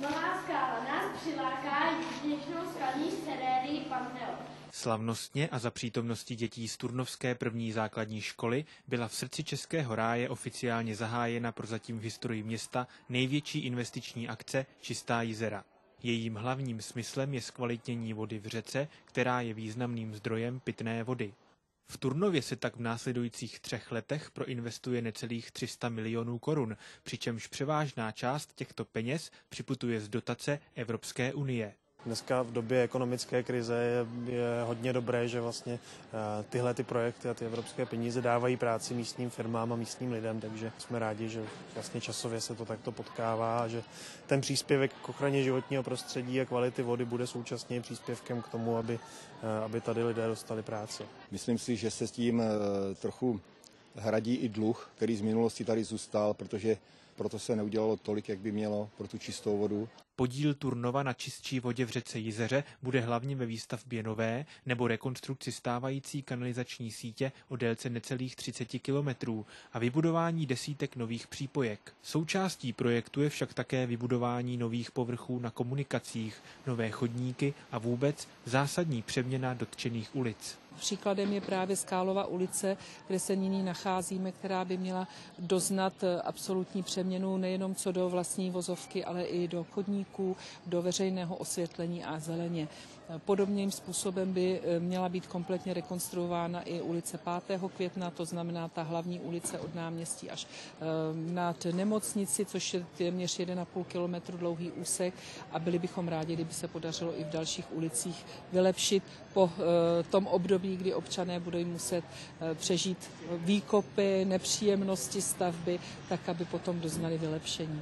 Nová skála nás přiláká jedinečnou skalní sérii Panteon. Slavnostně a za přítomnosti dětí z Turnovské první základní školy byla v srdci Českého ráje oficiálně zahájena prozatím v historii města největší investiční akce Čistá jizera. Jejím hlavním smyslem je zkvalitnění vody v řece, která je významným zdrojem pitné vody. V Turnově se tak v následujících 3 letech proinvestuje necelých 300 milionů korun, přičemž převážná část těchto peněz připutuje z dotace Evropské unie. Dneska v době ekonomické krize je hodně dobré, že vlastně tyhle projekty a ty evropské peníze dávají práci místním firmám a místním lidem, takže jsme rádi, že vlastně časově se to takto potkává a že ten příspěvek k ochraně životního prostředí a kvality vody bude současně příspěvkem k tomu, aby tady lidé dostali práci. Myslím si, že se s tím trochu hradí i dluh, který z minulosti tady zůstal, protože proto se neudělalo tolik, jak by mělo pro tu čistou vodu. Podíl Turnova na čistší vodě v řece Jizeře bude hlavně ve výstavbě nové nebo rekonstrukci stávající kanalizační sítě o délce necelých 30 kilometrů a vybudování desítek nových přípojek. Součástí projektu je však také vybudování nových povrchů na komunikacích, nové chodníky a vůbec zásadní přeměna dotčených ulic. Příkladem je právě Skálova ulice, kde se nyní nacházíme, která by měla doznat absolutní přeměnu nejenom co do vlastní vozovky, ale i do chodníků, do veřejného osvětlení a zeleně. Podobným způsobem by měla být kompletně rekonstruována i ulice 5. května, to znamená ta hlavní ulice od náměstí až nad nemocnici, což je téměř 1,5 kilometru dlouhý úsek a byli bychom rádi, kdyby se podařilo i v dalších ulicích vylepšit po tom období, kdy občané budou muset přežít výkopy, nepříjemnosti stavby, tak aby potom doznali vylepšení.